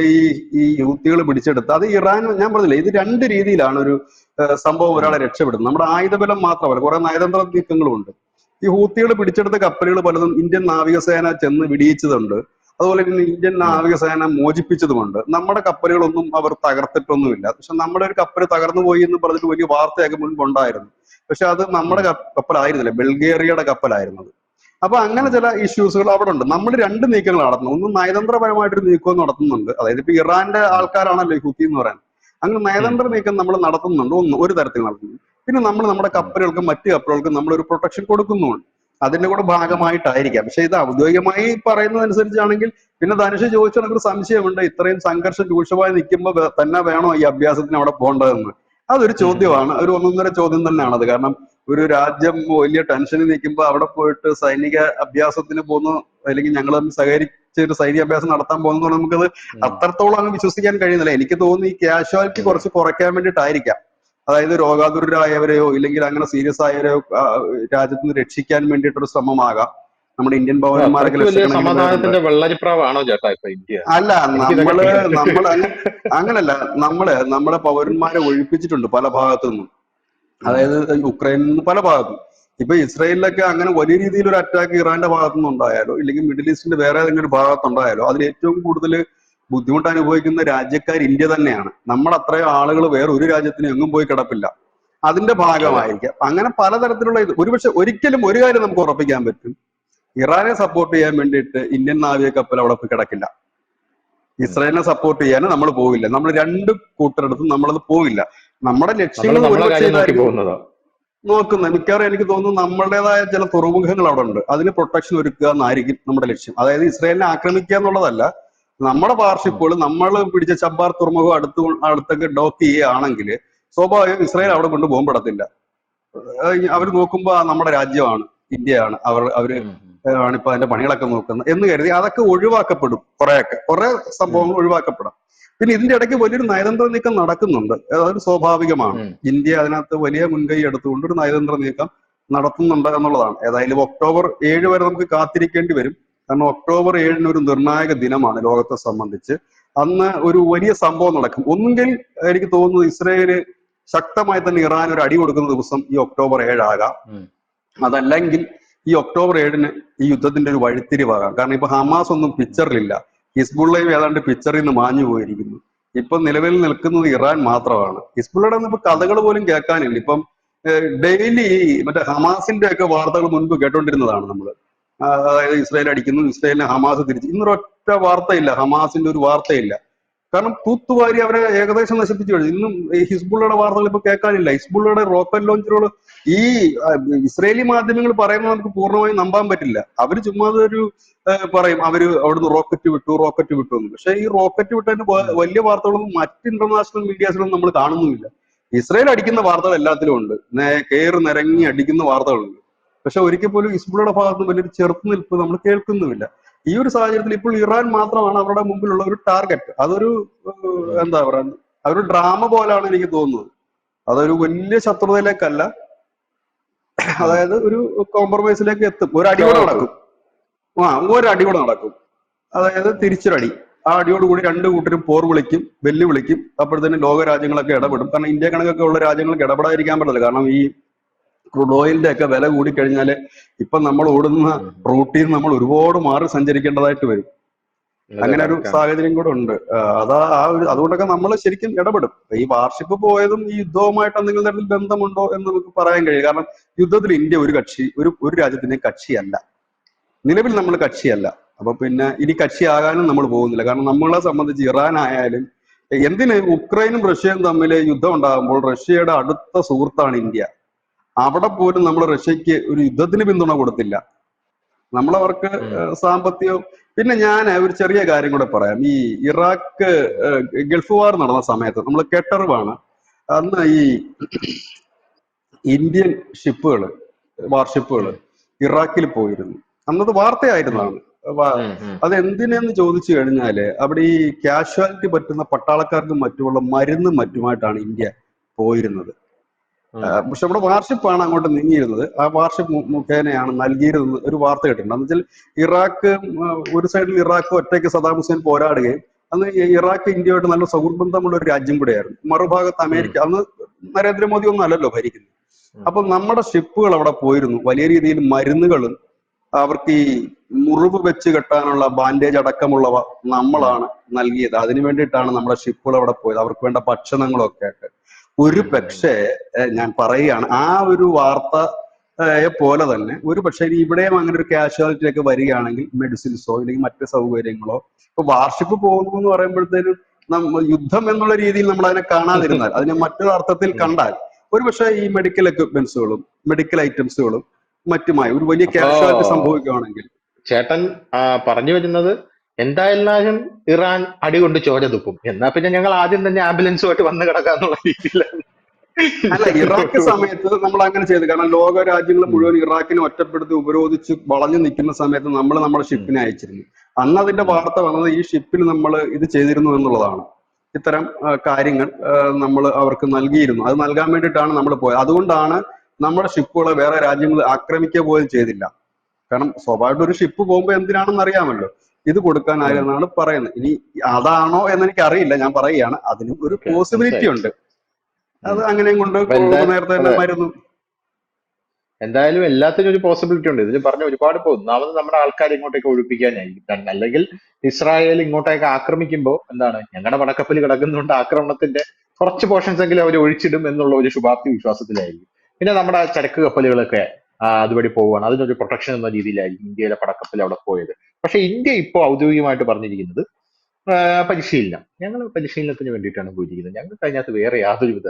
ഈ ഹൂത്തികൾ പിടിച്ചെടുത്ത് അത് ഇറാൻ, ഞാൻ പറഞ്ഞില്ലേ, ഇത് രണ്ട് രീതിയിലാണ് ഒരു സംഭവം ഒരാളെ രക്ഷപ്പെടുന്നത്. നമ്മുടെ ആയുധബലം മാത്രമല്ല, കുറെ നയതന്ത്ര നീക്കങ്ങളും ഉണ്ട്. ഈ ഹൂത്തികൾ പിടിച്ചെടുത്ത കപ്പലുകൾ പലതും ഇന്ത്യൻ നാവികസേന ചെന്ന് വെടിയിച്ചതുണ്ട്. അതുപോലെ തന്നെ ഇന്ത്യൻ നാവികസേന മോചിപ്പിച്ചതുമുണ്ട്. നമ്മുടെ കപ്പലുകളൊന്നും അവർ തകർത്തിട്ടൊന്നുമില്ല. പക്ഷെ നമ്മുടെ ഒരു കപ്പൽ തകർന്നു പോയി എന്ന് പറഞ്ഞിട്ട് വലിയ വാർത്തയൊക്കെ മുൻപ് ഉണ്ടായിരുന്നു. പക്ഷെ അത് നമ്മുടെ കപ്പലായിരുന്നില്ല, ബൾഗേറിയയുടെ കപ്പലായിരുന്നത്. അപ്പൊ അങ്ങനെ ചില ഇഷ്യൂസുകൾ അവിടെ ഉണ്ട്. നമ്മൾ രണ്ട് നീക്കങ്ങൾ നടത്തുന്നു. ഒന്ന് നയതന്ത്രപരമായിട്ടൊരു നീക്കവും നടത്തുന്നുണ്ട്. അതായത് ഇപ്പൊ ഇറാന്റെ ആൾക്കാരാണല്ലോ ഈ ഹൂത്തി എന്ന് പറയുന്നത്. അങ്ങനെ നയതന്ത്ര നീക്കം നമ്മൾ നടത്തുന്നുണ്ട്. ഒരു തരത്തിൽ നടത്തുന്നു. പിന്നെ നമ്മൾ നമ്മുടെ കപ്പലുകൾക്കും മറ്റു കപ്പലുകൾക്കും നമ്മൾ ഒരു പ്രൊട്ടക്ഷൻ കൊടുക്കുന്നുമുണ്ട്. അതിന്റെ കൂടെ ഭാഗമായിട്ടായിരിക്കാം. പക്ഷെ ഇത് ഔദ്യോഗികമായി പറയുന്നതനുസരിച്ചാണെങ്കിൽ, പിന്നെ ധനുഷ് ചോദിച്ച ഒരു സംശയമുണ്ട്, ഇത്രയും സംഘർഷം രൂക്ഷമായി നിൽക്കുമ്പോൾ തന്നെ വേണോ ഈ അഭ്യാസത്തിന് അവിടെ പോകേണ്ടതെന്ന്. അതൊരു ചോദ്യമാണ്, ഒരു ഒന്നൊന്നര ചോദ്യം തന്നെയാണത്. കാരണം ഒരു രാജ്യം വലിയ ടെൻഷനിൽ നിൽക്കുമ്പോൾ അവിടെ പോയിട്ട് സൈനിക അഭ്യാസത്തിന് പോകുന്നു, അല്ലെങ്കിൽ ഞങ്ങൾ തമ്മിൽ സഹകരിച്ച് ഒരു സൈനിക അഭ്യാസം നടത്താൻ പോകുന്നു, നമുക്കത് അത്രത്തോളം അങ്ങ് വിശ്വസിക്കാൻ കഴിയുന്നില്ല. എനിക്ക് തോന്നുന്നു ഈ കാഷ്വാലിറ്റി കുറച്ച് കുറയ്ക്കാൻ വേണ്ടിയിട്ടായിരിക്കാം. അതായത് രോഗാതുരരായവരെയോ ഇല്ലെങ്കിൽ അങ്ങനെ സീരിയസ് ആയവരെയോ രാജ്യത്ത് നിന്ന് രക്ഷിക്കാൻ വേണ്ടിയിട്ടൊരു ശ്രമമാകാം. നമ്മുടെ ഇന്ത്യൻ പൗരന്മാരൊക്കെ സമാധാനത്തിന്റെ വെള്ളരിപ്രാവാണോ ചേട്ടാ ഇപ്പൊ ഇന്ത്യ? അല്ല, നമ്മള് അങ്ങനല്ല. നമ്മുടെ പൗരന്മാരെ ഒഴിപ്പിച്ചിട്ടുണ്ട് പല ഭാഗത്തു നിന്നും. അതായത് യുക്രൈനിൽ നിന്ന് പല ഭാഗത്തും. ഇപ്പൊ ഇസ്രായേലിലൊക്കെ അങ്ങനെ വലിയ രീതിയിൽ ഒരു അറ്റാക്ക് ഇറാന്റെ ഭാഗത്തുനിന്ന് ഉണ്ടായാലോ ഇല്ലെങ്കിൽ മിഡിൽ ഈസ്റ്റിന്റെ വേറെ ഏതെങ്കിലും ഒരു ഭാഗത്തുണ്ടായാലോ അതിൽ ഏറ്റവും കൂടുതൽ ബുദ്ധിമുട്ട് അനുഭവിക്കുന്ന രാജ്യക്കാർ ഇന്ത്യ തന്നെയാണ്. നമ്മുടെ അത്രയും ആളുകൾ വേറെ ഒരു രാജ്യത്തിന് എങ്ങും പോയി കിടപ്പില്ല. അതിന്റെ ഭാഗമായിരിക്കാം. അങ്ങനെ പലതരത്തിലുള്ള ഇത്. ഒരുപക്ഷെ ഒരിക്കലും ഒരു കാര്യം നമുക്ക് ഉറപ്പിക്കാൻ പറ്റും, ഇറാനെ സപ്പോർട്ട് ചെയ്യാൻ വേണ്ടിയിട്ട് ഇന്ത്യൻ നാവിക കപ്പൽ അവിടെ പോയി കിടക്കില്ല. ഇസ്രായേലിനെ സപ്പോർട്ട് ചെയ്യാൻ നമ്മൾ പോവില്ല. നമ്മൾ രണ്ട് കൂട്ടരെടുത്തും നമ്മളത് പോവില്ല. നമ്മുടെ ലക്ഷ്യങ്ങൾ നോക്കുന്നത് മിക്കവാറും എനിക്ക് തോന്നുന്നു നമ്മളുടേതായ ചില തുറമുഖങ്ങൾ അവിടെ ഉണ്ട്. അതിന് പ്രൊട്ടക്ഷൻ ഒരുക്കുക എന്നായിരിക്കും നമ്മുടെ ലക്ഷ്യം. അതായത് ഇസ്രായേലിനെ ആക്രമിക്കുക എന്നുള്ളതല്ല. നമ്മുടെ വാർഷിപ്പുകൾ നമ്മൾ പിടിച്ച ചബ്ബാർ തുറമുഖം അടുത്തൊക്കെ ഡോക്ക് ചെയ്യുകയാണെങ്കിൽ സ്വാഭാവികം ഇസ്രായേൽ അവിടെ കൊണ്ട് ബോംബിടത്തില്ല. അവർ നോക്കുമ്പോൾ നമ്മുടെ രാജ്യമാണ്, ഇന്ത്യയാണ്, അവര് ആണിപ്പോ അതിന്റെ പണികളൊക്കെ നോക്കുന്നത് എന്ന് കരുതി അതൊക്കെ ഒഴിവാക്കപ്പെടും. കുറെ സംഭവങ്ങൾ ഒഴിവാക്കപ്പെടാം. പിന്നെ ഇതിന്റെ ഇടയ്ക്ക് വലിയൊരു നയതന്ത്ര നീക്കം നടക്കുന്നുണ്ട്. അതൊരു സ്വാഭാവികമാണ്. ഇന്ത്യ അതിനകത്ത് വലിയ മുൻകൈ എടുത്തുകൊണ്ട് ഒരു നയതന്ത്ര നീക്കം നടത്തുന്നുണ്ട് എന്നുള്ളതാണ്. ഏതായാലും ഒക്ടോബർ 7 വരെ നമുക്ക് കാത്തിരിക്കേണ്ടി വരും. കാരണം ഒക്ടോബർ 7 ഒരു നിർണായക ദിനമാണ് ലോകത്തെ സംബന്ധിച്ച്. അന്ന് ഒരു വലിയ സംഭവം നടക്കും. ഒന്നുകിൽ എനിക്ക് തോന്നുന്നത് ഇസ്രായേല് ശക്തമായി തന്നെ ഇറാൻ ഒരു അടി കൊടുക്കുന്ന ദിവസം ഈ ഒക്ടോബർ 7 ആകാം. അതല്ലെങ്കിൽ ഈ ഒക്ടോബർ 7 ഈ യുദ്ധത്തിന്റെ ഒരു വഴിത്തിരിവാകാം. കാരണം ഇപ്പൊ ഹമാസ് ഒന്നും പിക്ചറിലില്ല, ഹിസ്ബുള്ളയും ഏതാണ്ട് പിക്ചറിൽ നിന്ന് മാഞ്ഞു പോയിരിക്കുന്നു. ഇപ്പൊ നിലവിൽ നിൽക്കുന്നത് ഇറാൻ മാത്രമാണ്. ഹിസ്ബുള്ളയുടെ ഒന്നും ഇപ്പൊ കഥകൾ പോലും കേൾക്കാനില്ല. ഇപ്പം ഡെയിലി മറ്റേ ഹമാസിന്റെ ഒക്കെ വാർത്തകൾ മുൻപ് കേട്ടോണ്ടിരുന്നതാണ് നമ്മള്. അതായത് ഇസ്രായേൽ അടിക്കുന്നു, ഇസ്രായേലിനെ ഹമാസ് തിരിച്ചു. ഇന്നൊരൊറ്റ വാർത്തയില്ല, ഹമാസിന്റെ ഒരു വാർത്തയില്ല. കാരണം തൂത്തുവാരി അവരെ ഏകദേശം നശിപ്പിച്ചു കഴിഞ്ഞു. ഇന്നും ഈ ഹിസ്ബുള്ളയുടെ വാർത്തകൾ ഇപ്പൊ കേൾക്കാനില്ല. ഹിസ്ബുള്ളയുടെ റോക്കറ്റ് ലോഞ്ചറുകൾ ഈ ഇസ്രേലി മാധ്യമങ്ങൾ പറയുന്നത് നമുക്ക് പൂർണ്ണമായും നമ്പാൻ പറ്റില്ല. അവര് ചുമ്മാ ഒരു പറയും അവര് അവിടുന്ന് റോക്കറ്റ് വിട്ടു എന്ന്. പക്ഷെ ഈ റോക്കറ്റ് വിട്ടതിന് വലിയ വാർത്തകളൊന്നും മറ്റ് ഇന്റർനാഷണൽ മീഡിയാസിലൊന്നും നമ്മൾ കാണുന്നുമില്ല. ഇസ്രയേൽ അടിക്കുന്ന വാർത്തകൾ എല്ലാത്തിലും ഉണ്ട്, കയറി നിരങ്ങി അടിക്കുന്ന വാർത്തകളുണ്ട്. പക്ഷെ ഒരിക്കൽ പോലും ഹിസ്ബുള്ളയുടെ ഭാഗത്ത് വലിയൊരു ചെറുത്തുനിൽപ്പ് നമ്മൾ കേൾക്കുന്നുമില്ല. ഈ ഒരു സാഹചര്യത്തിൽ ഇപ്പോൾ ഇറാൻ മാത്രമാണ് അവരുടെ മുമ്പിലുള്ള ഒരു ടാർഗറ്റ്. അതൊരു എന്താ പറയാ, അതൊരു ഡ്രാമ പോലാണ് എനിക്ക് തോന്നുന്നത്. അതൊരു വലിയ ശത്രുതയിലേക്കല്ല, അതായത് ഒരു കോംപ്രമൈസിലേക്ക് എത്തും. ഒരു അടിയോടെ നടക്കും. അതായത് തിരിച്ചൊരടി. ആ അടിയോടുകൂടി രണ്ടു കൂട്ടരും പോർ വിളിക്കും, വെല്ലുവിളിക്കും. അപ്പോഴത്തേനും ലോക രാജ്യങ്ങളൊക്കെ ഇടപെടും. കാരണം ഇന്ത്യ കണക്കൊക്കെ ഉള്ള രാജ്യങ്ങൾക്ക് ഇടപെടാതിരിക്കാൻ പറ്റില്ല. കാരണം ഈ ക്രൂഡ് ഓയിലിന്റെ ഒക്കെ വില കൂടിക്കഴിഞ്ഞാല് ഇപ്പൊ നമ്മൾ ഓടുന്ന റൂട്ടിൽ നമ്മൾ ഒരുപാട് മാറി സഞ്ചരിക്കേണ്ടതായിട്ട് വരും. അങ്ങനെ ഒരു സാഹചര്യം കൂടെ ഉണ്ട്. അതുകൊണ്ടൊക്കെ നമ്മൾ ശരിക്കും ഇടപെടും. ഈ വാർഷിപ്പ് പോയതും ഈ യുദ്ധവുമായിട്ട് എന്തെങ്കിലും തരത്തിൽ ബന്ധമുണ്ടോ എന്ന് നമുക്ക് പറയാൻ കഴിയും. കാരണം യുദ്ധത്തിൽ ഇന്ത്യ ഒരു രാജ്യത്തിന്റെ കക്ഷിയല്ല, നിലവിൽ നമ്മൾ കക്ഷിയല്ല. അപ്പൊ പിന്നെ ഇനി കക്ഷിയാകാനും നമ്മൾ പോകുന്നില്ല. കാരണം നമ്മളെ സംബന്ധിച്ച് ഇറാൻ ആയാലും എന്തിന് ഉക്രൈനും റഷ്യയും തമ്മിൽ യുദ്ധം ഉണ്ടാകുമ്പോൾ റഷ്യയുടെ അടുത്ത സുഹൃത്താണ് ഇന്ത്യ. അവിടെ പോലും നമ്മൾ റഷ്യക്ക് ഒരു യുദ്ധത്തിന് പിന്തുണ കൊടുത്തില്ല. നമ്മളവർക്ക് സാമ്പത്തികവും. പിന്നെ ഞാൻ ഒരു ചെറിയ കാര്യം കൂടെ പറയാം. ഈ ഇറാഖ് ഗൾഫ് വാർ നടന്ന സമയത്ത് നമ്മൾ കേട്ടറിവാണ്, അന്ന് ഈ ഇന്ത്യൻ ഷിപ്പുകൾ, വാർഷിപ്പുകൾ ഇറാഖിൽ പോയിരുന്നു. അന്നത് വാർത്തയായിരുന്നതാണ്. അത് എന്തിനെന്ന് ചോദിച്ചു കഴിഞ്ഞാല് അവിടെ ഈ കാഷ്വാലിറ്റി പറ്റുന്ന പട്ടാളക്കാർക്കും മറ്റുമുള്ള മരുന്നും മറ്റുമായിട്ടാണ് ഇന്ത്യ പോയിരുന്നത്. പക്ഷെ ഇവിടെ വാർഷിപ്പാണ് അങ്ങോട്ട് നീങ്ങിയിരുന്നത്. ആ വാർഷിപ്പ് മുഖേനയാണ് നൽകിയിരുന്നത് ഒരു വാർത്ത കേട്ടിട്ടുണ്ട്. എന്ന് വെച്ചാൽ ഇറാഖ്, ഒരു സൈഡിൽ ഇറാഖ് ഒറ്റയ്ക്ക് സദാം ഹുസൈൻ പോരാടുകയും അന്ന് ഇറാഖ് ഇന്ത്യയായിട്ട് നല്ല സൗഹൃദമുള്ള ഒരു രാജ്യം കൂടെയായിരുന്നു. മറുഭാഗത്ത് അമേരിക്ക, അന്ന് നരേന്ദ്രമോദി ഒന്നും അല്ലല്ലോ ഭരിക്കുന്നത്. അപ്പൊ നമ്മുടെ ഷിപ്പുകൾ അവിടെ പോയിരുന്നു. വലിയ രീതിയിൽ മരുന്നുകളും അവർക്ക് ഈ മുറിവ് വെച്ച് കെട്ടാനുള്ള ബാൻഡേജ് അടക്കമുള്ളവ നമ്മളാണ് നൽകിയത്. അതിനു വേണ്ടിയിട്ടാണ് നമ്മുടെ ഷിപ്പുകൾ അവിടെ പോയത്, അവർക്ക് വേണ്ട ഭക്ഷണങ്ങളൊക്കെ ആയിട്ട്. ഒരു പക്ഷേ ഞാൻ പറയുകയാണ്, ആ ഒരു വാർത്തയെ പോലെ തന്നെ ഒരു പക്ഷേ ഇവിടെയും അങ്ങനെ ഒരു കാഷ്വാലിറ്റി ഒക്കെ വരികയാണെങ്കിൽ മെഡിസിൻസോ അല്ലെങ്കിൽ മറ്റ് സൗകര്യങ്ങളോ, ഇപ്പൊ വാർഷിപ്പ് പോകുന്നു എന്ന് പറയുമ്പോഴത്തേനും യുദ്ധം എന്നുള്ള രീതിയിൽ നമ്മൾ അതിനെ കാണാതിരുന്നാൽ, അതിനെ മറ്റൊരു അർത്ഥത്തിൽ കണ്ടാൽ ഒരു പക്ഷേ ഈ മെഡിക്കൽ എക്യുപ്മെന്റ്സുകളും മെഡിക്കൽ ഐറ്റംസുകളും മറ്റുമായി ഒരു വലിയ കാഷ്വാലിറ്റി സംഭവിക്കുകയാണെങ്കിൽ. ചേട്ടൻ പറഞ്ഞു വരുന്നത് എന്തായാലും ഇറാൻ അടികൊണ്ട് ചോര തുപ്പും, എന്നാ പിന്നെ ഞങ്ങൾ ആദ്യം തന്നെ ആംബുലൻസുമായിട്ട് വന്ന് കിടക്കാന്നുള്ള രീതിയിലാണ്. അല്ല, ഇറാഖ് സമയത്ത് നമ്മൾ അങ്ങനെ ചെയ്തു. കാരണം ലോക രാജ്യങ്ങൾ മുഴുവൻ ഇറാഖിനെ ഒറ്റപ്പെടുത്തി ഉപരോധിച്ച് വളഞ്ഞു നിൽക്കുന്ന സമയത്ത് നമ്മൾ നമ്മുടെ ഷിപ്പിനെ അയച്ചിരുന്നു. അന്ന് അതിന്റെ വാർത്ത വന്നത് ഈ ഷിപ്പിൽ നമ്മൾ ഇത് ചെയ്തിരുന്നു എന്നുള്ളതാണ്. ഇത്തരം കാര്യങ്ങൾ നമ്മൾ അവർക്ക് നൽകിയിരുന്നു. അത് നൽകാൻ വേണ്ടിയിട്ടാണ് നമ്മൾ പോയത്. അതുകൊണ്ടാണ് നമ്മുടെ ഷിപ്പുകളെ വേറെ രാജ്യങ്ങൾ ആക്രമിക്കുക പോലും ചെയ്തില്ല. കാരണം സ്വാഭാവികമായിട്ട് ഒരു ഷിപ്പ് പോകുമ്പോൾ എന്തിനാണെന്ന് അറിയാമല്ലോ, ഇത് കൊടുക്കാനായിരുന്നാണ് പറയുന്നത്. ഇനി അതാണോ എന്ന് എനിക്ക് അറിയില്ല, ഞാൻ പറയുകയാണ്. അതിനും ഒരു പോസിബിലിറ്റി ഉണ്ട്. അത് അങ്ങനെയും കൊണ്ട് നേരത്തെ തന്നെ മരുന്നു. എന്തായാലും എല്ലാത്തിനും ഒരു പോസിബിലിറ്റി ഉണ്ട്. ഇതിൽ പറഞ്ഞ ഒരുപാട് ഒന്നാമത് നമ്മുടെ ആൾക്കാർ ഇങ്ങോട്ടേക്ക് ഒഴിപ്പിക്കാനായിരിക്കും. അല്ലെങ്കിൽ ഇസ്രായേൽ ഇങ്ങോട്ടേക്ക് ആക്രമിക്കുമ്പോൾ എന്താണ്, ഞങ്ങളുടെ പടക്കപ്പൽ കിടക്കുന്നുണ്ട്, ആക്രമണത്തിന്റെ കുറച്ച് പോർഷൻസ് എങ്കിലും അവർ ഒഴിച്ചിടും എന്നുള്ള ഒരു ശുഭാപ്തി വിശ്വാസത്തിലായിരിക്കും. പിന്നെ നമ്മുടെ ചരക്ക് കപ്പലുകളൊക്കെ അതുവഴി പോവുകയാണ്, അതിനൊരു പ്രൊട്ടക്ഷൻ എന്ന രീതിയിലായിരിക്കും ഇന്ത്യയിലെ പടക്കപ്പൽ അവിടെ പോയത്. പക്ഷെ ഇന്ത്യ ഇപ്പോൾ ഔദ്യോഗികമായിട്ട് പറഞ്ഞിരിക്കുന്നത് പരിശീലനം, ഞങ്ങൾ പരിശീലനത്തിന് വേണ്ടിയിട്ടാണ് പോയിരിക്കുന്നത്, ഞങ്ങൾക്ക് അതിനകത്ത് വേറെ യാതൊരുവിധ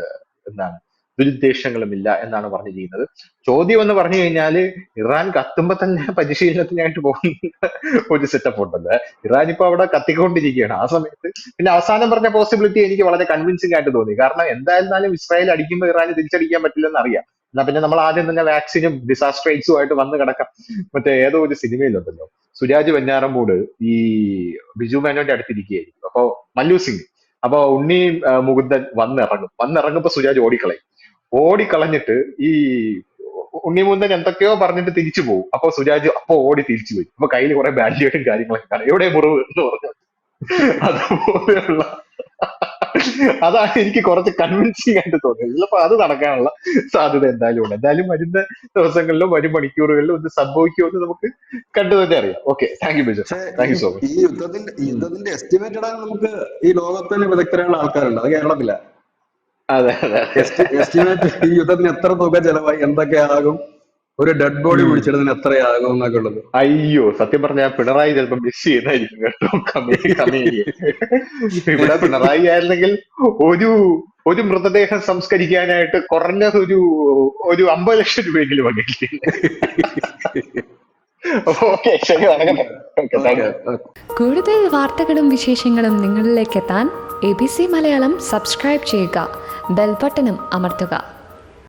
എന്താണ് ദുരുദ്ദേശങ്ങളുമില്ല എന്നാണ് പറഞ്ഞിരിക്കുന്നത്. ചോദ്യം എന്ന് പറഞ്ഞു കഴിഞ്ഞാൽ ഇറാൻ കത്തുമ്പോ തന്നെ പരിശീലനത്തിനായിട്ട് പോകുന്ന ഒരു സെറ്റപ്പ് ഉണ്ടല്ലോ. ഇറാൻ ഇപ്പൊ അവിടെ കത്തിക്കൊണ്ടിരിക്കുകയാണ്. ആ സമയത്ത് പിന്നെ അവസാനം പറഞ്ഞ പോസിബിലിറ്റി എനിക്ക് വളരെ കൺവിൻസിംഗ് ആയിട്ട് തോന്നി. കാരണം എന്തായിരുന്നാലും ഇസ്രായേൽ അടിക്കുമ്പോൾ ഇറാന് തിരിച്ചടിക്കാൻ പറ്റില്ലെന്ന് അറിയാം. എന്നാ പിന്നെ നമ്മൾ ആദ്യം തന്നെ വാക്സിനും ഡിസാസ്റ്റർ എയ്ഡ്സും ആയിട്ട് വന്ന് കിടക്കാം. മറ്റേ ഏതോ ഒരു സിനിമയിലുണ്ടല്ലോ, സുരാജ് വെഞ്ഞാറമൂട് ഈ ബിജു മേനോന്റെ അടുത്തിരിക്കുകയായിരിക്കും. അപ്പൊ മല്ലു സിംഗ്, അപ്പൊ ഉണ്ണി മുകുന്ദൻ വന്നിറങ്ങുമ്പോ സുരാജ് ഓടിക്കളഞ്ഞിട്ട് ഈ ഉണ്ണിമുന്തൻ എന്തൊക്കെയോ പറഞ്ഞിട്ട് തിരിച്ചു പോകും. അപ്പൊ സുരാജ് ഓടി തിരിച്ചു പോയി. അപ്പൊ കയ്യിൽ കുറെ ബാൻഡേഡും കാര്യങ്ങളൊക്കെ കാണും. എവിടെ മുറിവ് എന്ന് പറഞ്ഞു. അതുപോലെയുള്ള അതാണ് എനിക്ക് കുറച്ച് കൺവിൻസിങ് ആയിട്ട് തോന്നിയത്. ചിലപ്പോ അത് നടക്കാനുള്ള സാധ്യത എന്തായാലും ഉണ്ട്. എന്തായാലും വരുന്ന ദിവസങ്ങളിലും വരും മണിക്കൂറുകളിലും ഇത് സംഭവിക്കുമെന്ന് നമുക്ക് കണ്ടു തന്നെ അറിയാം. Okay, thank you Biju, thank you so much. ഈ യുദ്ധത്തിന്റെ എസ്റ്റിമേറ്റ് ഇടാൻ നമുക്ക് ഈ ലോകത്തിന് വിദഗ്ധരായുള്ള ആൾക്കാരുണ്ട്, അത് കേരളത്തില. അതെ, എസ്റ്റിമേറ്റ് ഈ യുദ്ധത്തിന് എത്ര തുക ചെലവായി, എന്തൊക്കെയാകും, ഒരു ഡെഡ് ബോഡി പിടിച്ചിടുന്നതിന് എത്രയാകും എന്നൊക്കെ ഉള്ളത്. അയ്യോ, സത്യം പറഞ്ഞാൽ പിണറായി ചിലപ്പോൾ മിസ് ചെയ്യുന്നതായിരിക്കും കേട്ടോ. ഇവിടെ പിണറായി ആയിരുന്നെങ്കിൽ ഒരു മൃതദേഹം സംസ്കരിക്കാനായിട്ട് കുറഞ്ഞത് ഒരു 50 ലക്ഷം രൂപയെങ്കിലും വന്നിട്ടില്ല. കൂടുതൽ വാർത്തകളും വിശേഷങ്ങളും നിങ്ങളിലേക്ക് എത്താൻ ABC മലയാളം സബ്സ്ക്രൈബ് ചെയ്യുക, ബെൽ ബട്ടണും അമർത്തുക.